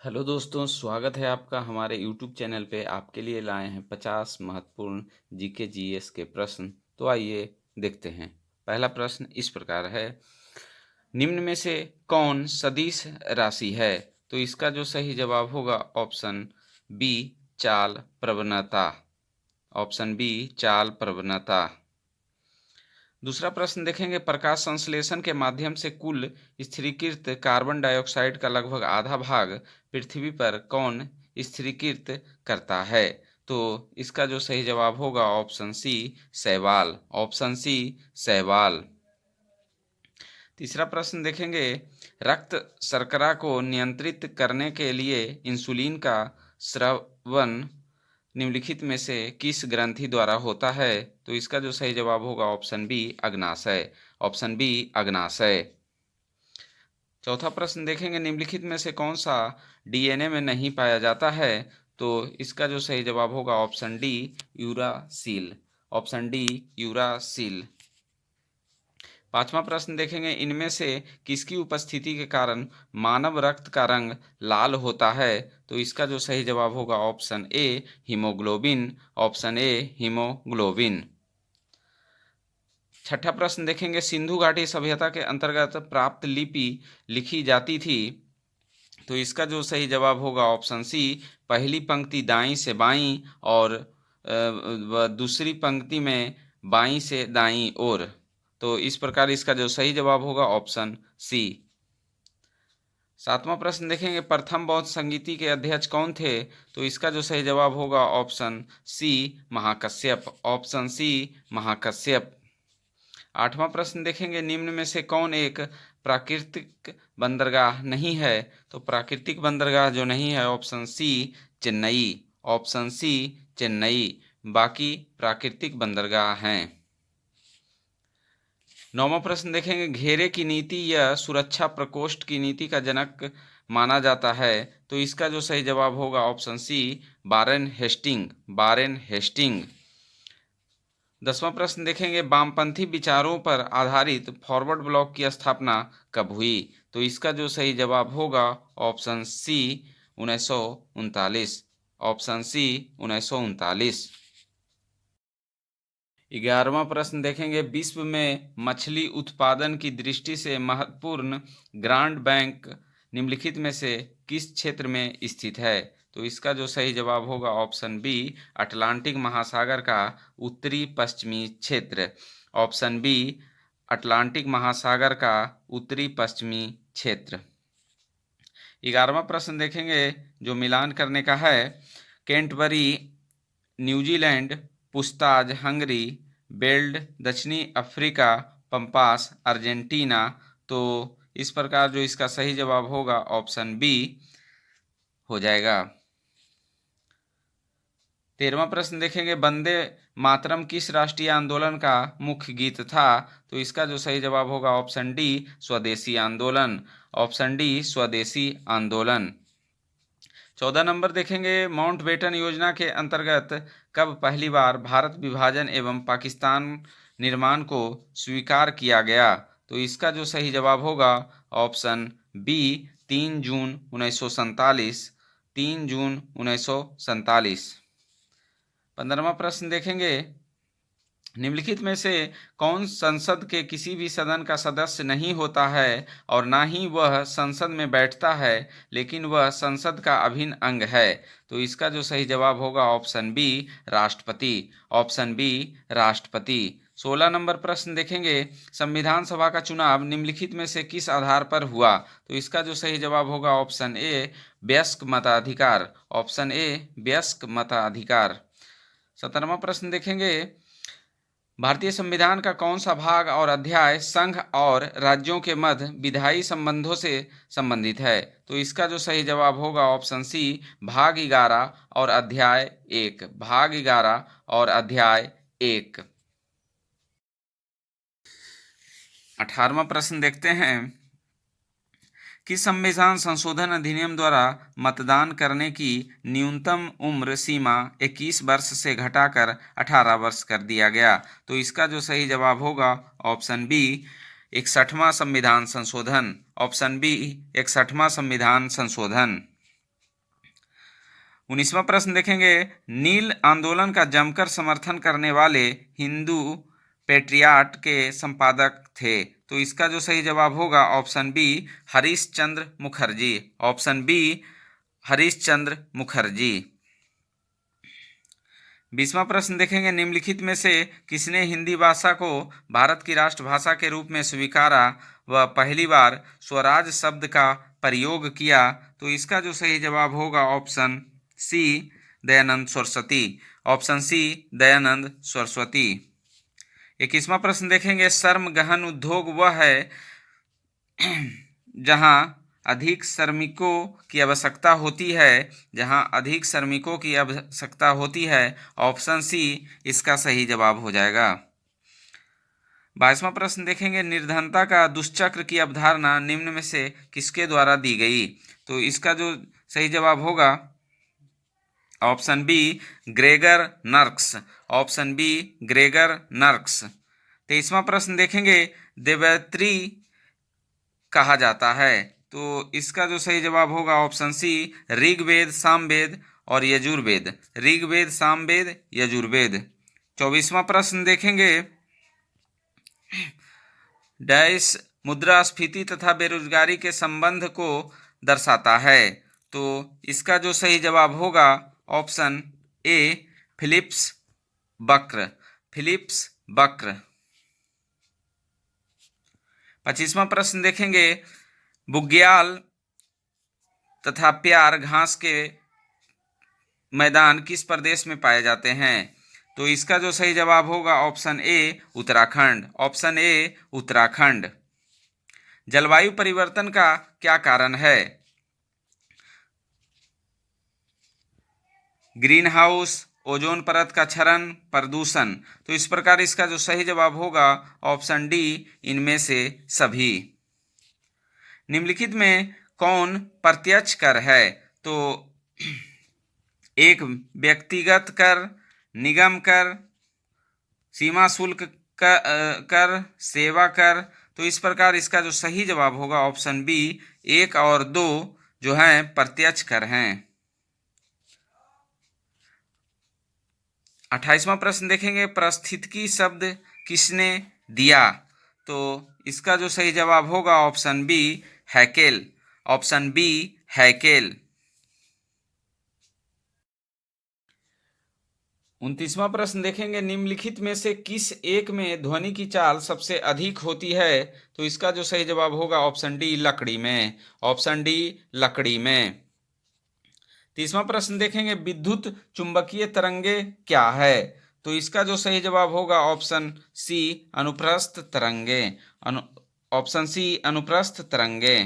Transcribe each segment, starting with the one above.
Hello दोस्तों, स्वागत है आपका हमारे यूट्यूब चैनल पे। आपके लिए लाए हैं 50 महत्वपूर्ण जीके जीएस के प्रश्न। तो आइए देखते हैं। पहला प्रश्न इस प्रकार है, निम्न में से कौन सदिश राशि है? तो इसका जो सही जवाब होगा ऑप्शन बी, चाल प्रवणता। ऑप्शन बी, चाल प्रवणता। दूसरा प्रश्न देखेंगे, प्रकाश संश्लेषण के माध्यम से कुल स्थिरीकृत कार्बन डाइऑक्साइड का लगभग आधा भाग पृथ्वी पर कौन स्थिरीकृत करता है? तो इसका जो सही जवाब होगा ऑप्शन सी, शैवाल। ऑप्शन सी, शैवाल। तीसरा प्रश्न देखेंगे, रक्त शर्करा को नियंत्रित करने के लिए इंसुलिन का स्रवन निम्नलिखित में से किस ग्रंथि द्वारा होता है? तो इसका जो सही जवाब होगा ऑप्शन बी, अग्नाशय। ऑप्शन बी, अग्नाशय। चौथा प्रश्न देखेंगे, निम्नलिखित में से कौन सा डीएनए में नहीं पाया जाता है? तो इसका जो सही जवाब होगा option D, uracil. Option D, uracil. पांचवा प्रश्न देखेंगे, इनमें से किसकी उपस्थिति के कारण मानव रक्त का रंग लाल होता है? तो इसका जो सही जवाब होगा option A, haemoglobin. Option A, haemoglobin. छठा प्रश्न देखेंगे, सिंधु घाटी सभ्यता के अंतर्गत प्राप्त लिपि लिखी जाती थी। तो इसका जो सही जवाब होगा ऑप्शन सी, पहली पंक्ति दाईं से बाईं और दूसरी पंक्ति में बाईं से दाईं ओर। तो इस प्रकार इसका जो सही जवाब होगा ऑप्शन सी। सातवां प्रश्न देखेंगे, प्रथम बौद्ध संगीति के अध्यक्ष कौन थे? तो इसका जो सही जवाब होगा option C, Mahakashyap. Option C, Mahakashyap. आठवां प्रश्न देखेंगे, निम्न में से कौन एक प्राकृतिक बंदरगाह नहीं है? तो प्राकृतिक बंदरगाह जो नहीं है option C, Chennai. Option C, Chennai. बाकी प्राकृतिक बंदरगाह हैं। नौवां प्रश्न देखेंगे, घेरे की नीति या सुरक्षा प्रकोष्ठ की नीति का जनक माना जाता है। तो इसका जो सही जवाब होगा option C, Warren Hastings. Warren Hastings. 10वां प्रश्न देखेंगे, वामपंथी विचारों पर आधारित फॉरवर्ड ब्लॉक की स्थापना कब हुई? तो इसका जो सही जवाब होगा ऑप्शन सी, 1939। Option C, 1939। 11वां प्रश्न देखेंगे, विश्व में मछली उत्पादन की दृष्टि से महत्वपूर्ण ग्रांड बैंक निम्नलिखित में से किस क्षेत्र में स्थित है? तो इसका जो सही जवाब होगा ऑप्शन बी, अटलांटिक महासागर का उत्तरी पश्चिमी क्षेत्र। ऑप्शन बी, अटलांटिक महासागर का उत्तरी पश्चिमी क्षेत्र। 11वां प्रश्न देखेंगे, जो मिलान करने का है, कैंटबरी न्यूजीलैंड, पुस्ताज हंगरी, बेल्ड दक्षिणी अफ्रीका, पंपास अर्जेंटीना। तो इस प्रकार जो इसका सही जवाब होगा ऑप्शन बी हो जाएगा। 13वां प्रश्न देखेंगे, वंदे मातरम किस राष्ट्रीय आंदोलन का मुख्य गीत था? तो इसका जो सही जवाब होगा ऑप्शन डी, स्वदेशी आंदोलन। ऑप्शन डी, स्वदेशी आंदोलन। 14 नंबर देखेंगे, माउंटबेटन योजना के अंतर्गत कब पहली बार भारत विभाजन एवं पाकिस्तान निर्माण को स्वीकार किया गया? तो इसका जो सही जवाब होगा ऑप्शन बी, 3 जून 1947। 3 जून 1947। 15वां प्रश्न देखेंगे, निम्नलिखित में से कौन संसद के किसी भी सदन का सदस्य नहीं होता है और ना ही वह संसद में बैठता है, लेकिन वह संसद का अभिन्न अंग है? तो इसका जो सही जवाब होगा ऑप्शन बी, राष्ट्रपति। ऑप्शन बी, राष्ट्रपति। 16 नंबर प्रश्न देखेंगे, संविधान सभा का चुनाव निम्नलिखित में से किस आधार पर हुआ? तो इसका जो सही जवाब होगा ऑप्शन ए, वयस्क मताधिकार। ऑप्शन ए, वयस्क मताधिकार। 17वां प्रश्न देखेंगे, भारतीय संविधान का कौन सा भाग और अध्याय संघ और राज्यों के मध्य विधायी संबंधों से संबंधित है? तो इसका जो सही जवाब होगा ऑप्शन सी, भाग 11 और अध्याय 1। भाग 11 और अध्याय 1। 18वां प्रश्न देखते हैं कि संविधान संशोधन अधिनियम द्वारा मतदान करने की न्यूनतम उम्र सीमा 21 वर्ष से घटाकर 18 वर्ष कर दिया गया। तो इसका जो सही जवाब होगा ऑप्शन बी, 61वां संविधान संशोधन। ऑप्शन बी, 61वां संविधान संशोधन। 19वां प्रश्न देखेंगे, नील आंदोलन का जमकर समर्थन करने वाले हिंदू पेट्रियाट के संपादक थे। तो इसका जो सही जवाब होगा option B, Harish Chandra Mukherjee. Option B, Harish Chandra Mukherjee. 20वां प्रश्न देखेंगे, निम्नलिखित में से किसने हिंदी भाषा को भारत की राष्ट्रभाषा के रूप में स्वीकारा व पहली बार स्वराज शब्द का प्रयोग किया? तो इसका जो सही जवाब होगा option C, Dayanand Saraswati. Option C, Dayanand Saraswati. 21वां प्रश्न देखेंगे, श्रम गहन उद्योग वह है जहां अधिक श्रमिकों की आवश्यकता होती है, जहां अधिक श्रमिकों की आवश्यकता होती है। ऑप्शन सी इसका सही जवाब हो जाएगा। 22वां प्रश्न देखेंगे, निर्धनता का दुष्चक्र की अवधारणा निम्न में से किसके द्वारा दी गई? तो इसका जो सही जवाब होगा option B, Gregor Nurkse. Option B, Gregor Nurkse. 23वां प्रश्न देखेंगे, देवयत्री कहा जाता है? तो इसका जो सही जवाब होगा ऑप्शन सी, ऋग्वेद, सामवेद और यजुर्वेद। ऋग्वेद, सामवेद, यजुर्वेद। 24वां प्रश्न देखेंगे, डैश मुद्रास्फीति तथा बेरोजगारी के संबंध को दर्शाता है? तो इसका जो सही जवाब होगा ऑप्शन ए, फिलिप्स वक्र। फिलिप्स वक्र। 25वां प्रश्न देखेंगे, बुग्याल तथा प्यार घास के मैदान किस प्रदेश में पाए जाते हैं? तो इसका जो सही जवाब होगा option A, Uttarakhand. Option A, Uttarakhand. जलवायु परिवर्तन का क्या कारण है? ग्रीन हाउस, ओजोन परत का क्षरण, प्रदूषण। तो इस प्रकार इसका जो सही जवाब होगा ऑप्शन डी, इनमें से सभी। निम्नलिखित में कौन प्रत्यक्ष कर है? तो एक व्यक्तिगत कर, निगम कर, सीमा शुल्क कर, सेवा कर। तो इस प्रकार इसका जो सही जवाब होगा ऑप्शन बी, 1 और 2 जो हैं प्रत्यक्ष कर हैं। 28वां प्रश्न देखेंगे, पारिस्थितिकी शब्द किसने दिया? तो इसका जो सही जवाब होगा option B, Haeckel. Option B, Haeckel. 29वां प्रश्न देखेंगे, निम्नलिखित में से किस एक में ध्वनि की चाल सबसे अधिक होती है? तो इसका जो सही जवाब होगा ऑप्शन डी, लकड़ी में। ऑप्शन डी, लकड़ी में। 30वां प्रश्न देखेंगे, विद्युत चुंबकीय तरंगे क्या है? तो इसका जो सही जवाब होगा ऑप्शन सी, अनुप्रस्थ तरंगे। ऑप्शन सी, अनुप्रस्थ तरंगे।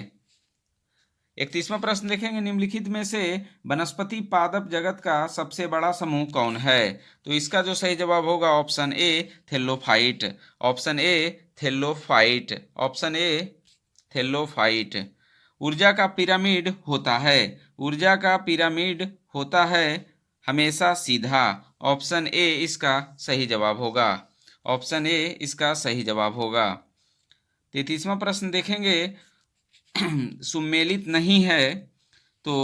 31वां प्रश्न देखेंगे, निम्नलिखित में से वनस्पति पादप जगत का सबसे बड़ा समूह कौन है? तो इसका जो सही जवाब होगा option A, thallophyte. Option A, thallophyte. Option A, thallophyte. ऊर्जा का पिरामिड होता है? ऊर्जा का पिरामिड होता है हमेशा सीधा। ऑप्शन ए इसका सही जवाब होगा। ऑप्शन ए इसका सही जवाब होगा। 33वां प्रश्न देखेंगे, सुमेलित नहीं है तो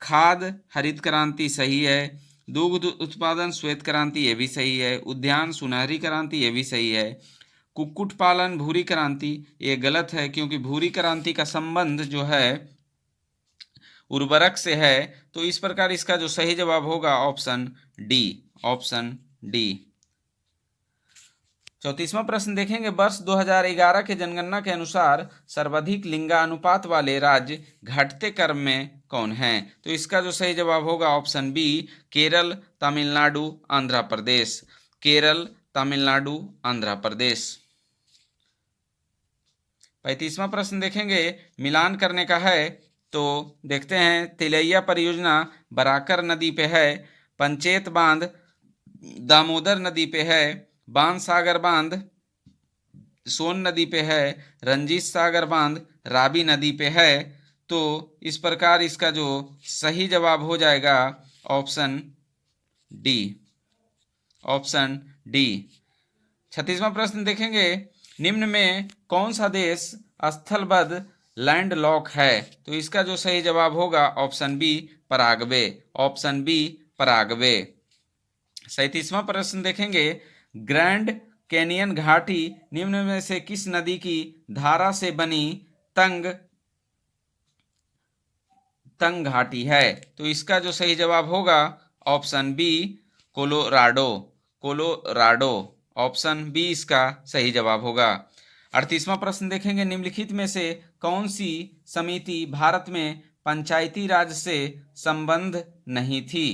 खाद हरित क्रांति सही है, दुग्ध उत्पादन श्वेत क्रांति ये भी सही है, उद्यान सुनहरी क्रांति ये भी सही है, कुक्कुट पालन भूरी क्रांति ये गलत है, क्योंकि भूरी क्रांति का संबंध जो है उर्वरक से है। तो इस प्रकार इसका जो सही जवाब होगा ऑप्शन डी। Option D. 34वां प्रश्न देखेंगे, वर्ष 2011 के जनगणना के अनुसार सर्वाधिक लिंगानुपात वाले राज्य घटते क्रम में कौन हैं? तो इसका जो सही जवाब होगा ऑप्शन बी, केरल, तमिलनाडु, आंध्र प्रदेश। केरल, तमिलनाडु, आंध्र प्रदेश। 35वां प्रश्न देखेंगे, मिलान करने का है तो देखते हैं, तिलैया परियोजना बराकर नदी पे है, पंचेत बांध दामोदर नदी पे है, बाण सागर बांध सोन नदी पे है, रंजीत सागर बांध रावी नदी पे है। तो इस प्रकार इसका जो सही जवाब हो जाएगा ऑप्शन डी। Option D. 36वां प्रश्न देखेंगे, निम्न में कौन सा देश स्थलबद्ध लैंडलॉक है। तो इसका जो सही जवाब होगा option B Paraguay, option B Paraguay. 37वां प्रश्न देखेंगे, ग्रैंड कैनियन घाटी निम्न में से किस नदी की धारा से बनी तंग घाटी है? तो इसका जो सही जवाब होगा option B Colorado, Colorado, option B इसका सही जवाब होगा। 38वां प्रश्न देखेंगे, निम्नलिखित में से कौन सी समिति भारत में पंचायती राज से संबंध नहीं थी?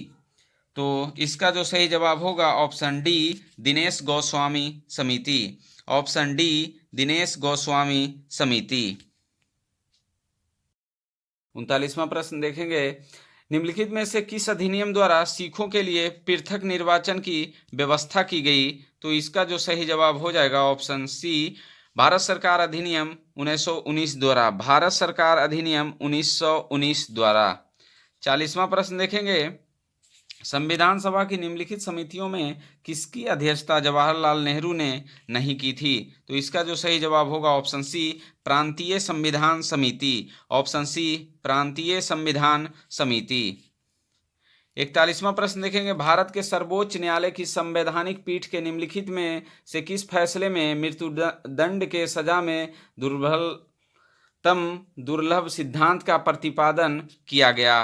तो इसका जो सही जवाब होगा ऑप्शन डी दिनेश गोस्वामी समिति, ऑप्शन डी दिनेश गोस्वामी समिति। 39वां प्रश्न देखेंगे, निम्नलिखित में से किस अधिनियम द्वारा सिखों के लिए पृथक निर्वाचन की व्यवस्था की गई? तो इसका जो सही जवाब हो जाएगा ऑप्शन सी भारत सरकार अधिनियम 1919 द्वारा, भारत सरकार अधिनियम 1919 द्वारा। 40वां प्रश्न देखेंगे, संविधान सभा की निम्नलिखित समितियों में किसकी अध्यक्षता जवाहरलाल नेहरू ने नहीं की थी? तो इसका जो सही जवाब होगा ऑप्शन सी प्रांतीय संविधान समिति, ऑप्शन सी प्रांतीय संविधान समिति। 41वां प्रश्न देखेंगे, भारत के सर्वोच्च न्यायालय की संवैधानिक पीठ के निम्नलिखित में से किस फैसले में मृत्यु दंड के सजा में दुर्लभ सिद्धांत का प्रतिपादन किया गया?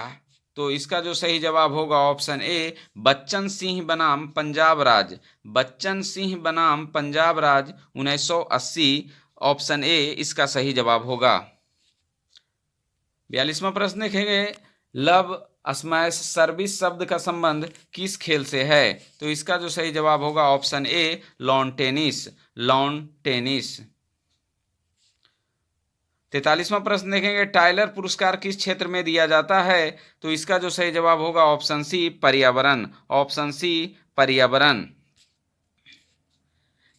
तो इसका जो सही जवाब होगा ऑप्शन ए बच्चन सिंह बनाम पंजाब राज, बच्चन सिंह बनाम पंजाब राज 1980, ऑप्शन ए इसका सही जवाब होगा। 42वां प्रश्न देखेंगे, लव स्मैश सर्विस शब्द का संबंध किस खेल से है? तो इसका जो सही जवाब होगा option A lawn tennis, lawn tennis. 43वां प्रश्न देखेंगे, टाइलर पुरस्कार किस क्षेत्र में दिया जाता है? तो इसका जो सही जवाब होगा ऑप्शन सी पर्यावरण, ऑप्शन सी पर्यावरण।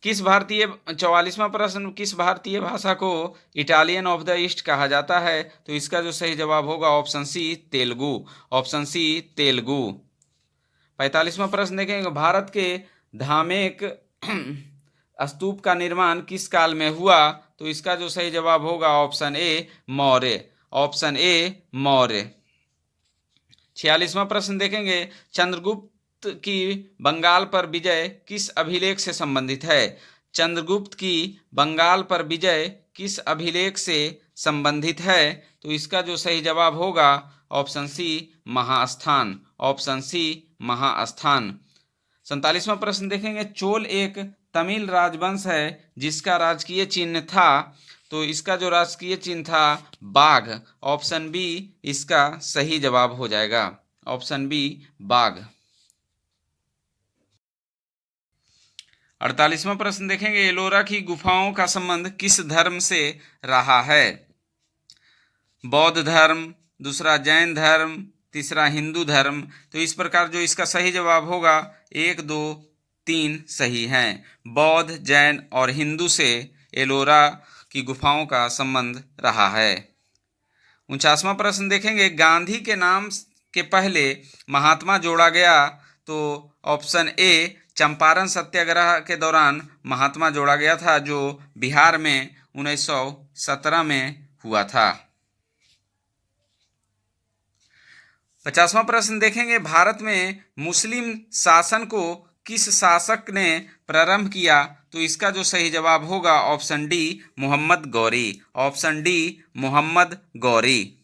44वां प्रश्न, किस भारतीय भाषा को इटालियन ऑफ द ईस्ट कहा जाता है? तो इसका जो सही जवाब होगा option C Telugu, option C Telugu. 45वां प्रश्न देखेंगे, भारत के धामेक स्तूप का निर्माण किस काल में हुआ? तो इसका जो सही जवाब होगा option A Maurya, option A Maurya. 46वां प्रश्न देखेंगे, चंद्रगुप्त की बंगाल पर विजय किस अभिलेख से संबंधित है? चंद्रगुप्त की बंगाल पर विजय किस अभिलेख से संबंधित है? तो इसका जो सही जवाब होगा option C Mahasthan, option C Mahasthan. 47वां प्रश्न देखेंगे, चोल एक तमिल राजवंश है जिसका राजकीय चिन्ह था? तो इसका जो राजकीय चिन्ह था बाघ, ऑप्शन बी इसका सही जवाब हो जाएगा, ऑप्शन बी बाघ। 48वां प्रश्न देखेंगे, एलोरा की गुफाओं का संबंध किस धर्म से रहा है? बौद्ध धर्म, दूसरा जैन धर्म, तीसरा हिंदू धर्म। तो इस प्रकार जो इसका सही जवाब होगा 1, 2, 3 सही हैं। बौद्ध, जैन और हिंदू से एलोरा की गुफाओं का संबंध रहा है। 49वां प्रश्न देखेंगे, गांधी के नाम के पहले महात्मा जोड़ा गया? तो ऑप्शन ए चंपारण सत्याग्रह के दौरान महात्मा जोड़ा गया था, जो बिहार में 1917 में हुआ था। 50वां प्रश्न देखेंगे, भारत में मुस्लिम शासन को किस शासक ने प्रारंभ किया? तो इसका जो सही जवाब होगा option D Mohammad Ghori, option D Mohammad Gauri.